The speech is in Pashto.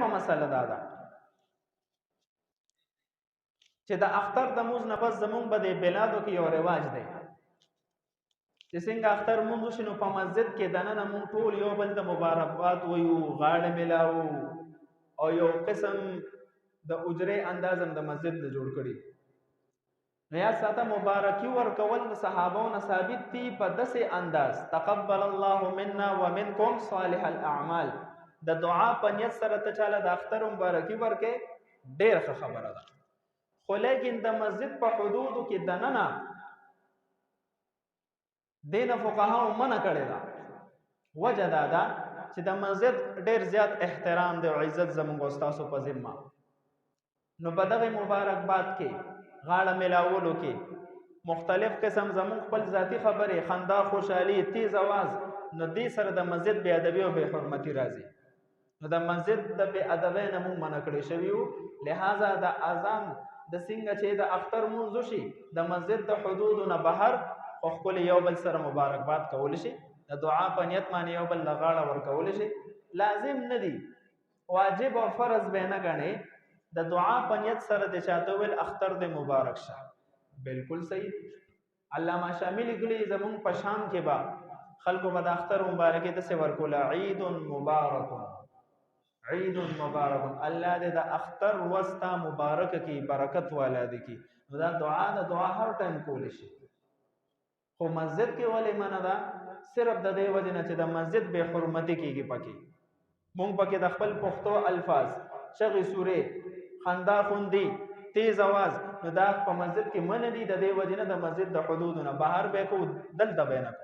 دویمه مسله دا ده چې د اختر د مونځ نه پس زمونږ به د بلادو کې یو رواج دی چې څنګه اختر مونځ وشي نو په مسجد کې دننه مونږ ټول یو بل ته مبارکباد وایو غاړه میلاو او یو قسم د اجرې انداز هم د مسجد نه جوړ کړي نو یا ساته مبارکي ورکول د صحابو نه ثابت دي په داسې انداز تقبل الله منا ومنکم صالح الاعمال د دعا په نیت سره ته چاله د اختر مبارکي ورکې ډېر ښه خبره ده خو لیکن د مسجد په حدودو کې دننه دین فقهاو منع کړی دا وجه دا ده چې د مسجد ډېر زیات احترام دی او عزت زموږ استادو په ذمه نو په دغه مبارکباد کې غاړه ملاولو کې مختلف قسم زموږ خپل ذاتی خبرې خندا خوشحالي تیز आवाज نو دې سره د مسجد بے ادبی او بے حرمتی راځي نو د مسجد د بے ادبی نه مونږ منع کړی شوی لہذا د اذان د څنګه چې د اختر مونږ شي د مسجد د حدود نه بهر خو خپل یو بل سره مبارکباد کول شي د دعا په نیت باندې یو بل لغاړه ورکول شي لازم نه دی واجب او فرض به نه غني د دعا په نیت سره د چاته ول اختر د مبارک شه بالکل صحیح علامه شامل کلی زمون په شام کې با خلکو به د اختر مبارکي د څه ورکول عید مبارک عید مبارک الله دې د اختر وستا مبارک کی برکت والا دي کی دا دعا هر ټایم کول شي خو مسجد کې ولې منه ده صرف د دې وجه نه چې د مسجد به حرمتي کیږي پکې مونږ پکې د خپل پښتو الفاظ شغی سوره خندا خوندي تیز आवाज نو دا په مسجد کې منه دي د دې وجه نه د مسجد د حدودونو بهر به کو دل د بینه